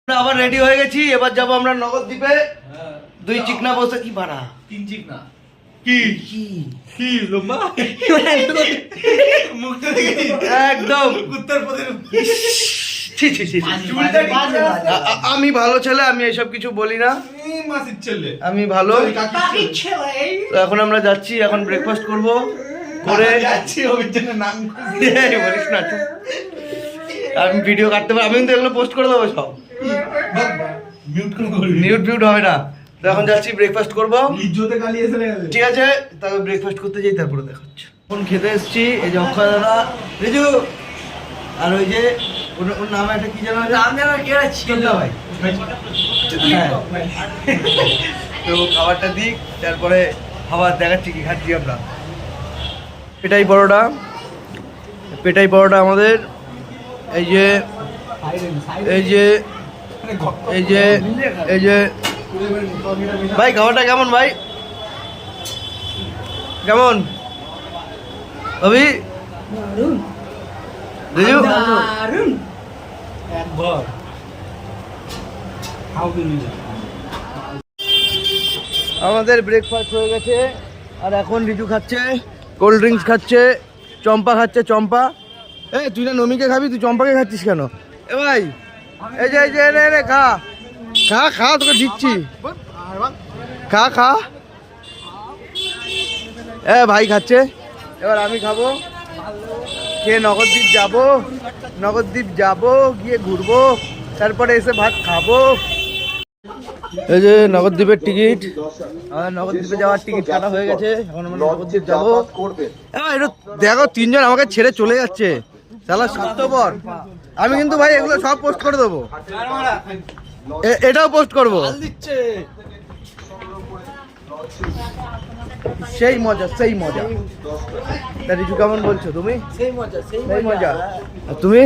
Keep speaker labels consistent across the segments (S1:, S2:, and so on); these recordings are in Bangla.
S1: আবার রেডি হয়ে গেছি, এবার যাবো আমরা নগরদ্বীপে। দুই চিকনা বসে কি ভাড়া,
S2: তিন চিকনা
S1: কি
S2: কি লম্বা মুখটা
S1: একদম
S2: উত্তরপ্রদেশ।
S1: ছি ছি ছি। আমি ভালো ছেলে, আমি এসব কিছু বলি না,
S2: মাসির ছেলে
S1: আমি ভালো। তো এখন আমরা যাচ্ছি, এখন ব্রেকফাস্ট করব করে
S2: যাচ্ছি ওর জন্য নাম
S1: বলিস না। আমি ভিডিও কাটতে পারি, আমি কিন্তু এগুলো পোস্ট করে দেবো সব,
S2: মিউট করে
S1: মিউট মিউট হবে না। তো এখন যাচ্ছি ব্রেকফাস্ট করবো,
S2: ইজ্জতে গালি এসে গেছে।
S1: ঠিক আছে? তারপর ব্রেকফাস্ট করতে যাই, তারপরে দেখাচ্ছি। এখন খেতে এসেছি, এই যে অক্ষয় দাদা, রিজু, আর ওই যে ওর নাম একটা কি যেন, নাম যেন কি একটা ছিল ভাই। হ্যাঁ। তো খাবারটা দিক, তারপরে খাবার দেখাচ্ছি কি খাচ্ছি আমরা। পেটাই পরোটা, পেটাই পরোটা আমাদের, এই যে এই যে এই যে এই যে ভাই খাবারটা কেমন ভাই, কেমন অভি রিজু? আমাদের ব্রেকফাস্ট হয়ে গেছে, আর এখন রিজু খাচ্ছে কোল্ড ড্রিঙ্কস, খাচ্ছে চম্পা, খাচ্ছে চম্পা। এ তুই না নমিকে খাবি, তুই চম্পাকে খাচ্ছিস কেন? এ ভাই এই যে নে খা খা খা, তোকে দিচ্ছি, খা খা। এ ভাই খাচ্ছে, এবার আমি খাবো, খেয়ে নগরদ্বীপ যাব, নগরদ্বীপ যাব, গিয়ে ঘুরবো, তারপরে এসে ভাত খাবো। এই যে নগরদ্বীপের টিকিট, আমার নগরদ্বীপে যাওয়ার টিকিট কাটা হয়ে গেছে, এখন আমরা নগরদ্বীপ যাবো। এটা দেখো, তিনজন আমাকে ছেড়ে চলে যাচ্ছে, শালা স্বার্থপর। আমি কিন্তু ভাই এগুলো সব পোস্ট করে দেবো, এটাও পোস্ট করবো। সেই মজা, সেই মজা। রিজু কেমন বলছো তুমি? সেই মজা, সেই মজা। আর তুমি?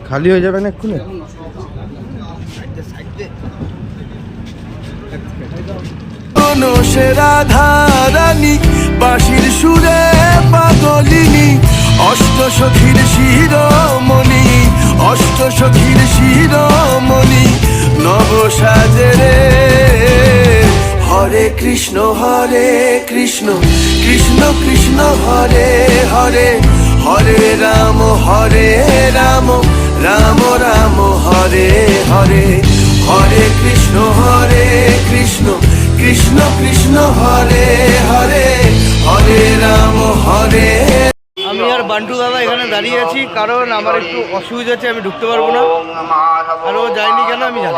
S1: খালি হয়ে যাবে না এক্ষুনি? সেরা ধারানি বাঁশির সুরে পাগলিনী, অষ্ট সখীর শিরোমণি, অষ্ট সখীর শিরোমণি, নব সাজরে। হরে কৃষ্ণ কৃষ্ণ কৃষ্ণ হরে হরে, হরে রাম রাম রাম হরে হরে, হরে কৃষ্ণ কৃষ্ণ কৃষ্ণ হরে হরে, হরে রাম হরে। আমি আর বান্টু দাদা এখানে দাঁড়িয়ে আছি, কারণ আমার একটু অসুবিধা আছে, আমি ঢুকতে পারবো না। আর ও যায়নি কেন আমি জানি,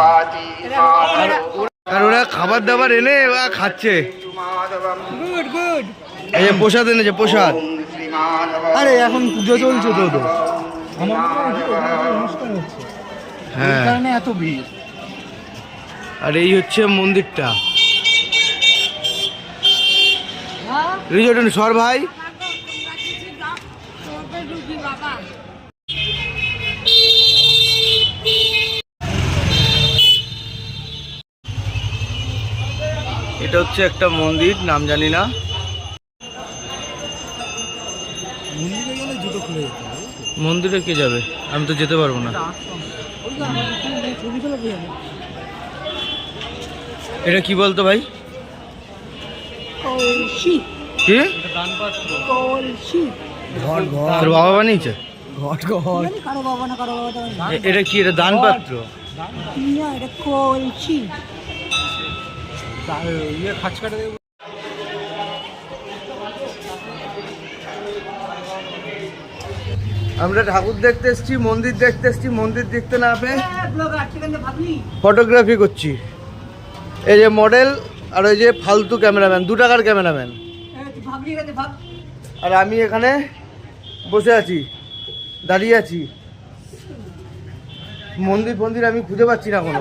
S1: আর ওরা খাবার দাবার এনে খাচ্ছে। এই যে প্রসাদ এনেছে, প্রসাদ। আরে এখন পুজো চলছে তো, হ্যাঁ, এত ভিড়। আর এই হচ্ছে মন্দিরটা। রিজর্ট সর ভাই, এটা হচ্ছে একটা মন্দির, নাম জানি না। মন্দিরে কে যাবে, আমি তো যেতে পারবো না। এটা কি বলতো ভাই? কি তোর বাবা বানিয়েছে? এটা কি, এটা দান পাত্র? আমরা ঠাকুর দেখতে এসছি, মন্দির দেখতে এসছি, মন্দির দেখতে না পেয়ে ফটোগ্রাফি করছি। এই যে মডেল, আর ওই যে ফালতু ক্যামেরাম্যান, 2 টাকার ক্যামেরাম্যান। আর আমি এখানে বসে আছি, দাঁড়িয়ে আছি। মন্দির আমি খুঁজে পাচ্ছি না, কোনো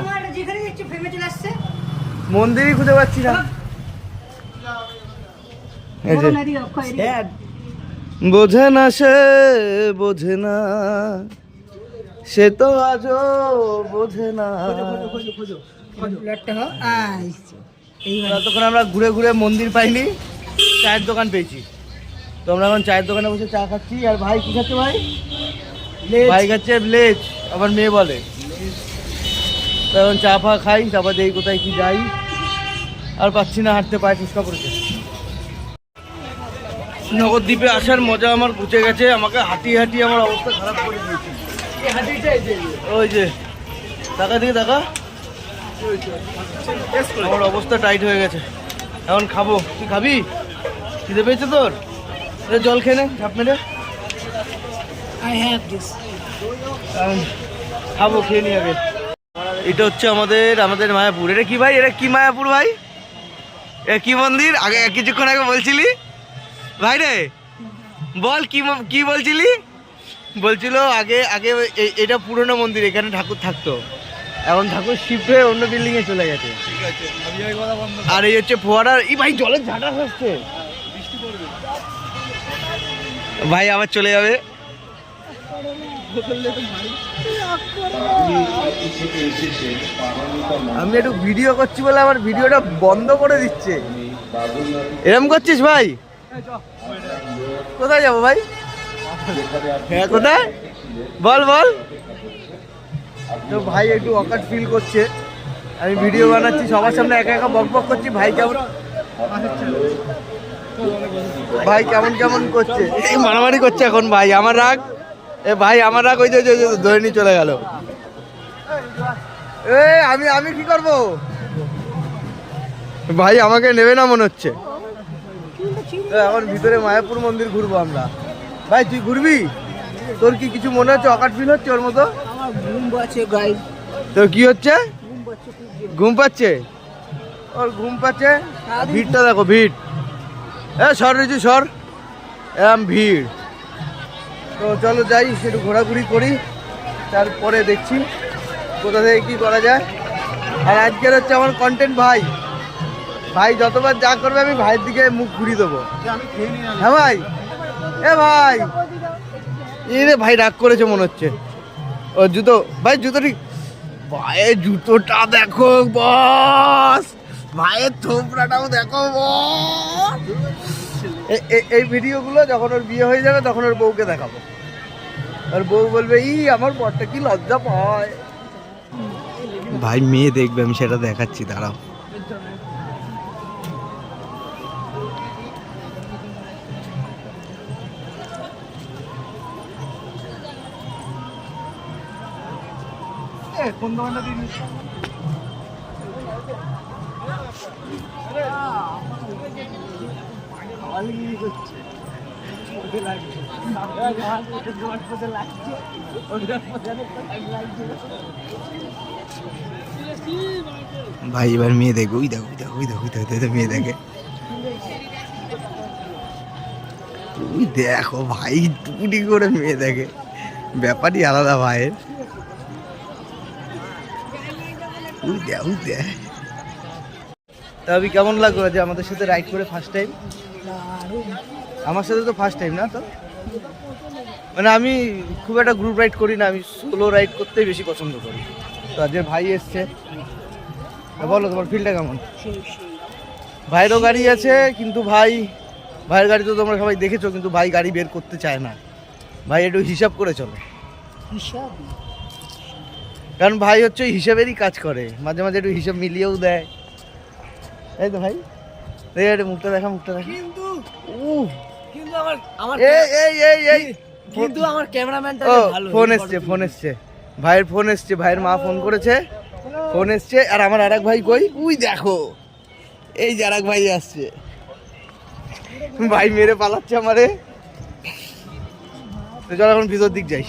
S1: মন্দিরই খুঁজে পাচ্ছি না। বোঝে না সে, বোঝে না সে, তো আজও বোঝে না। ততক্ষণ আমরা ঘুরে ঘুরে মন্দির পাইনি, চায়ের দোকান পেয়েছি। তো আমরা এখন চায়ের দোকানে বসে চা খাচ্ছি। আর ভাই কি খাচ্ছে ভাই? ভাই খাচ্ছে লেজ, আবার মেয়ে বলে। তো এখন চা ফা খাই, তারপর দেখি কোথায় কি যাই। আর পাচ্ছি না হাঁটতে, পায়ে ফুসকা পড়েছে। নবদ্বীপে আসার মজা আমার ঘুচে গেছে। আমাকে হাঁটিয়ে হাঁটিয়ে আমার অবস্থা খারাপ করে দিয়েছে। ওই যে টাকা দিয়ে টাকা, আমার অবস্থা টাইট হয়ে গেছে। এখন খাবো। তুই খাবি? খিদে পেয়েছে তোর? জল খেয়ে নে ঝাপ মেরে। খাবো, খেয়ে নি আগে। এটা হচ্ছে আমাদের মায়াপুর। এটা কি ভাই? এটা কি মায়াপুর ভাই? এটা কি মন্দির? আগে কিছুক্ষণ আগে বলছিলি ভাই রে, বল কি বলছিলি? বলছিল আগে আগে এটা পুরনো মন্দির, এখানে ঠাকুর থাকতো। এখন ঠাকুর শিফট হয়ে অন্য বিল্ডিং এ চলে গেছে। আর এই হচ্ছে ফোয়ারা। এই ভাই জলের ঝাঁটা আসছে, ভাই আবার চলে যাবে। আমি একটু ভিডিও করছি বলে আমার ভিডিওটা বন্ধ করে দিচ্ছে। এরম করছিস ভাই? কোথায় যাবো ভাই? হ্যাঁ কোথায় বল বল। তো ভাই একটু অকাট ফিল করছে। আমি ভিডিও বানাচ্ছি, সবার সামনে একা একা বক বক করছি। ভাই কেমন কেমন করছে, মারামারি করছে এখন। ভাই আমার রাগ, আমার রাগ ওই যে ধরে নিয়ে চলে গেল। আমি কি করব ভাই? আমাকে নেবে না মনে হচ্ছে। এখন ভিতরে মায়াপুর মন্দির ঘুরবো আমরা। ভাই তুই ঘুরবি? তোর কি কিছু মনে হচ্ছে? অকাট ফিল হচ্ছে ওর মতো? তোর কি হচ্ছে? ঘুম পাচ্ছে? ওর ঘুম পাচ্ছে। ভিড়টা দেখো, ভিড়। সর রেজু সর, এরম ভিড়। তো চলো যাই, একটু ঘোরাঘুরি করি, তারপরে দেখছি কোথা থেকে কি করা যায়। আর আজকের হচ্ছে আমার কন্টেন্ট ভাই যতবার যা করবে আমি ভাইয়ের দিকে মুখ ঘুরিয়ে দেবো। হ্যাঁ ভাই, ভাই রে ভাই রাগ করেছে মনে হচ্ছে। ও জুতো ভাই, জুতো ঠিক ভাইয়ের জুতোটা দেখো বস, ভাইয়ের থোপড়াটাও দেখো বস। এই ভিডিওগুলো যখন ওর বিয়ে হয়ে যাবে তখন ওর বউকে দেখাবো। আর বউ বলবে আমার বরটা কি লজ্জা পায়। ভাই মেয়ে দেখবে, আমি সেটা দেখাচ্ছি, দাঁড়াও। কোন দোকানটা দিন? ভাই এবার মেয়ে দেখবে। ওই দেখো মেয়ে দেখে। তুই দেখো ভাই, টুটি করে মেয়ে দেখে, ব্যাপারই আলাদা ভাইয়ের। তবে কেমন লাগলো যে আমাদের সাথে রাইড করে ফার্স্ট টাইম? আমার সাথে তো ফার্স্ট টাইম না তো, মানে আমি খুব একটা গ্রুপ রাইড করি না, আমি সোলো রাইড করতেই বেশি পছন্দ করি। তো আজকে ভাই এসছে, বলো তোমার ফিলটা কেমন? ভাইয়েরও গাড়ি আছে, কিন্তু ভাইয়ের গাড়ি তো তোমরা সবাই দেখেছো, কিন্তু ভাই গাড়ি বের করতে চায় না। ভাই একটু হিসাব করে চলে, কারণ ভাই হচ্ছে হিসাবেরই কাজ করে, মাঝে মাঝে একটু হিসাব মিলিয়েও দেয়। এই তো ভাই মুখটা দেখা,
S3: কিন্তু আমার ক্যামেরাম্যানটা ভালো।
S1: ফোন এসছে ভাইয়ের, ভাইয়ের মা ফোন করেছে, ফোন এসছে। আর আমার আরেক ভাই কই? উই দেখো, এই যে আরেক ভাই আসছে। ভাই মেরে পালাচ্ছে আমারে। তো চল এখন ভিতর দিক যাই।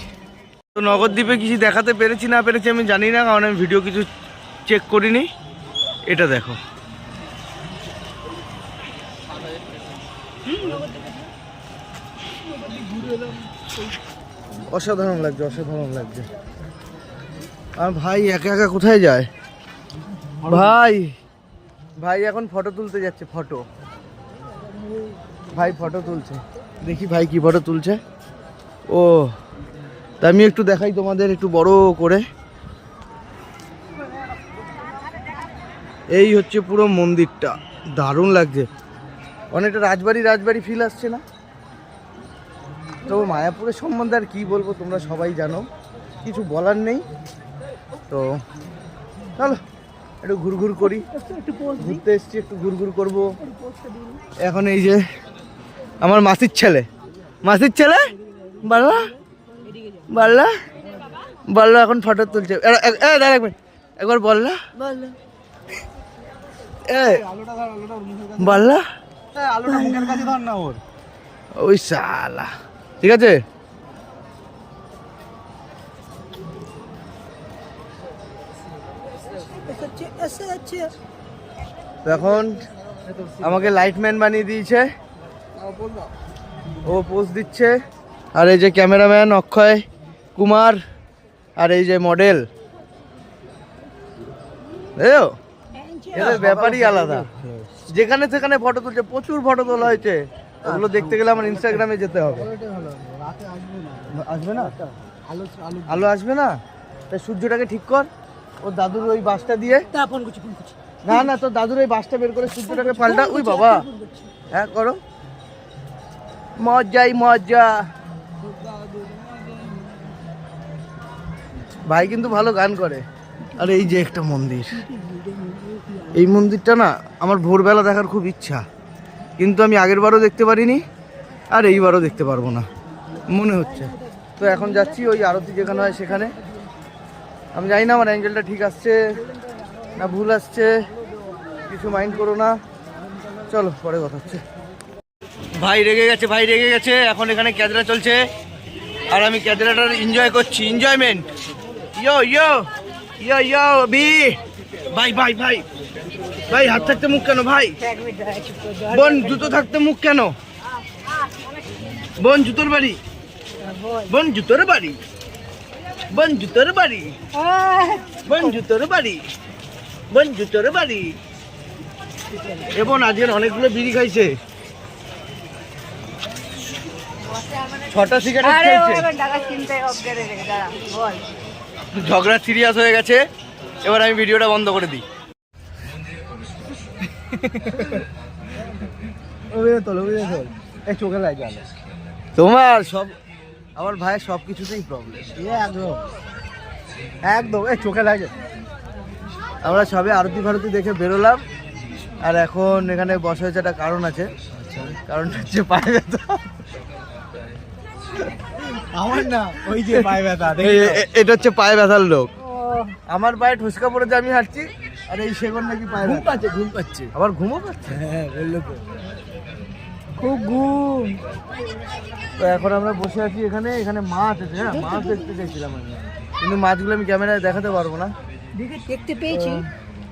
S1: তো নগরদ্বীপে কিছু দেখাতে পেরেছি না পেরেছি আমি জানি না, কারণ আমি ভিডিও কিছু চেক করিনি। এটা দেখো, অসাধারণ লাগছে। আর ভাই একা একা কোথায় যায়? ভাই এখন ফটো তুলতে যাচ্ছে। ভাই ফটো তুলছে, দেখি ভাই কি ফটো তুলছে। ও তা আমি একটু দেখাই তোমাদের একটু বড় করে। এই হচ্ছে পুরো মন্দিরটা, দারুণ লাগছে। অনেকটা রাজবাড়ি ফিল আসছে না? তো মায়াপুরের সম্বন্ধে আর কী বলবো, তোমরা সবাই জানো, কিছু বলার নেই। তো চলো একটু ঘুরঘুর করি, ঘুরতে এসছি, একটু ঘুরঘুর করবো। এখন এই যে আমার মাসির ছেলে বাল্লা বাল্লা বাল্লা এখন ফটো তুলছে। দেখবেন একবার বললা বাল্লা
S2: আলোটা মুখের কাছে ধর না ওর।
S1: ওই শালা, ঠিক আছে। তো এখন আমাকে লাইটম্যান বানিয়ে দিয়েছে, ও পোজ দিচ্ছে। আর এই যে ক্যামেরাম্যান অক্ষয় কুমার, আর এই যে মডেল, এদের ব্যাপারই আলাদা। যেখানে সেখানে ফটো তুলছে, প্রচুর ফটো তোলা হয়েছে। ওগুলো দেখতে গেলে আমার ইনস্টাগ্রামে যেতে হবে। আসবে না আলো আসবে না, তাই সূর্যটাকে ঠিক কর। ওর দাদুর ওই বাসটা দিয়ে, না না তোর দাদুর ওই বাসটা বের করে সূর্যটাকে পাল্টা। ওই বাবা, হ্যাঁ করো, মজাই মজা। ভাই কিন্তু ভালো গান করে। আর এই যে একটা মন্দির, এই মন্দিরটা না আমার ভোরবেলা দেখার খুব ইচ্ছা, কিন্তু আমি আগের বারও দেখতে পারিনি, আর এইবারও দেখতে পারবো না মনে হচ্ছে। তো এখন যাচ্ছি ওই আরতি যেখানে হয় সেখানে। আমি জানি না আমার অ্যাঙ্গেলটা ঠিক আসছে না ভুল আসছে, কিছু মাইন্ড করো না। চলো পরে কথা হচ্ছে। ভাই রেগে গেছে। এখন এখানে ক্যাদরা চলছে, আর আমি ক্যাদরাটার এনজয় করছি, এনজয়মেন্ট। ইয়ো ইয়ো ইয়ো ইয়ো বি ভাই ভাই ভাই ভাই, হাত থাকতে মুখ কেন ভাই? বোন জুতো থাকতে মুখ কেন? বোন জুতোর বাড়ি, বোন জুতোর বাড়ি, বোন জুতোর বাড়ি, বোন জুতোর বাড়ি, বোন জুতোর বাড়ি। এ বোন আজকের অনেকগুলো বিড়ি খাইছে, 6টা সিগারেট খেয়েছে। ঝগড়া সিরিয়াস হয়ে গেছে, এবার আমি ভিডিওটা বন্ধ করে দিই। চোখে লাগে তোমার সব, আমার ভাইয়ের সব কিছুতেই প্রবলেম। একদম একদম এই চোখে লাগে। আমরা সবে আরতি ফারতি দেখে বেরোলাম, আর এখন এখানে বসা হয়েছে, একটা কারণ আছে। কারণটা হচ্ছে পায়ে ব্যথা।
S2: আমার না, ওই যে পায়ে ব্যথা,
S1: এটা হচ্ছে পায়ে ব্যথার লোক। আমার পায়ে ঠুসকা পড়েছে, আমি হাঁটছি, আর এই সেগুন নাকি পায়ে ঘুম পাচ্ছে। আবার ঘুমও পাচ্ছে, হ্যাঁ বললো তো, খুব ঘুম। তো এখন আমরা বসে আছি এখানে, এখানে মাছ আছে। হ্যাঁ মাছ দেখতে চাইছিলাম আমি, কিন্তু মাছগুলো আমি ক্যামেরায় দেখাতে পারবো না।
S3: দেখতে পেয়েছি,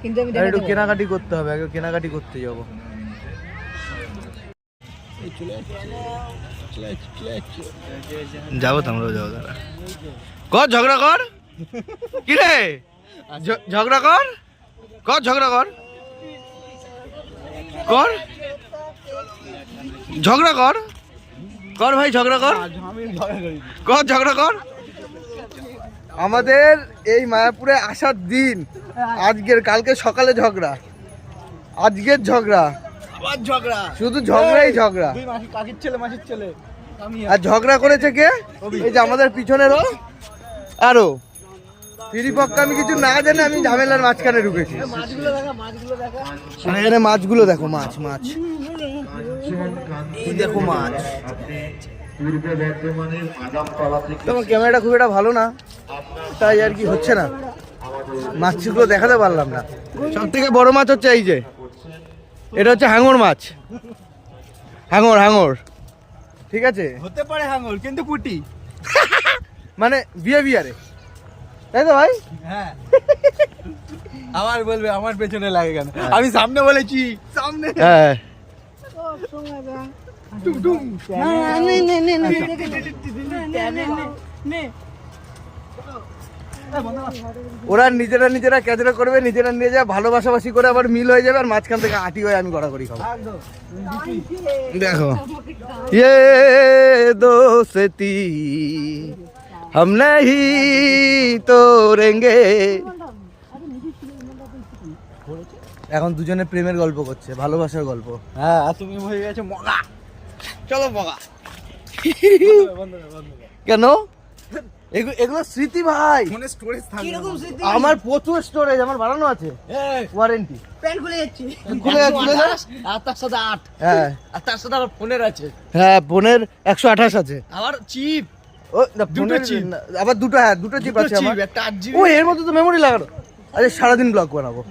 S3: কিন্তু আমি
S1: একটু কেনাকাটি করতে হবে, আগে কেনাকাটি করতে যাবো। যাবো তো, আমরাও যাবো। দাঁড়া কর, ঝগড়া কর, কি রে ঝগড়া কর, ঝগড়া কর, ঝগড়া কর ভাই, ঝগড়া কর, ঝগড়া কর। আমাদের এই মায়াপুরে আসার দিন আজকের, কালকে সকালে ঝগড়া, আজকের ঝগড়া, আবার ঝগড়া, শুধু ঝগড়াই ঝগড়া।
S2: কাকির ছেলে মাসির ছেলে,
S1: আর ঝগড়া করেছে কে? এই যে আমাদের পিছনেরও আরো ফিরিপক্কা। আমি কিছু না জানি, আমি ঝামেলার মাঝখানে ঢুকেছি। এখানে মাছগুলো দেখো, মাছ এই দেখো মাছ। তোমার ক্যামেরাটা খুব একটা ভালো না, তাই আর কি হচ্ছে না, মাছগুলো দেখাতে পারলাম না। সব থেকে বড় মাছ হচ্ছে এই যে, এটা হচ্ছে হাঙর মাছ, হাঙর ঠিক আছে,
S2: হতে পারে হাঙর, কিন্তু পুটি
S1: মানে বিহেভিয়ারে, তাই তো ভাই?
S2: হ্যাঁ। আবার বলবে আমার পেছনে লাগে কেন, আমি সামনে বলেছি, সামনে।
S1: হ্যাঁ ওরা নিজেরা ক্যাদরা করবে, নিজেরা নিয়ে যাবে, ভালোবাসাবাসি করে আবার মিল হয়ে যাবে, আর মাঝখান থেকে আটি হয়ে আমি গড়াগড়ি খাবো। দেখো ये दोस्ती हम नहीं तोड़ेंगे। এখন দুজনে প্রেমের গল্প করছে, ভালোবাসার গল্প।
S2: হ্যাঁ, তুমি হয়ে গেছো মগা।
S1: চলো মগা, কেন? এগুলো স্মৃতি ভাই।
S2: ফোনে স্টোরেজ থাকে
S3: কিরকম স্মৃতি?
S1: আমার প্রচুর স্টোরেজ, আমার বানানো আছে ওয়ারেন্টি।
S3: প্যান্ট খুলে যাচ্ছে।
S1: খুলে যাচ্ছে।
S4: আর তার সাথে 8
S1: হ্যাঁ
S4: আর তার সাথে আবার ফোনের আছে
S1: হ্যাঁ, ফোনের 128 আছে।
S4: আবার চিপ
S1: ও না, ফোনের
S4: chip।
S1: আবার দুটো, হ্যাঁ দুটো চিপ আছে আমার।
S4: একটা 8
S1: ও এর মধ্যে তো মেমোরি লাগানো। আরে সারাদিন ব্লগ বানাবো।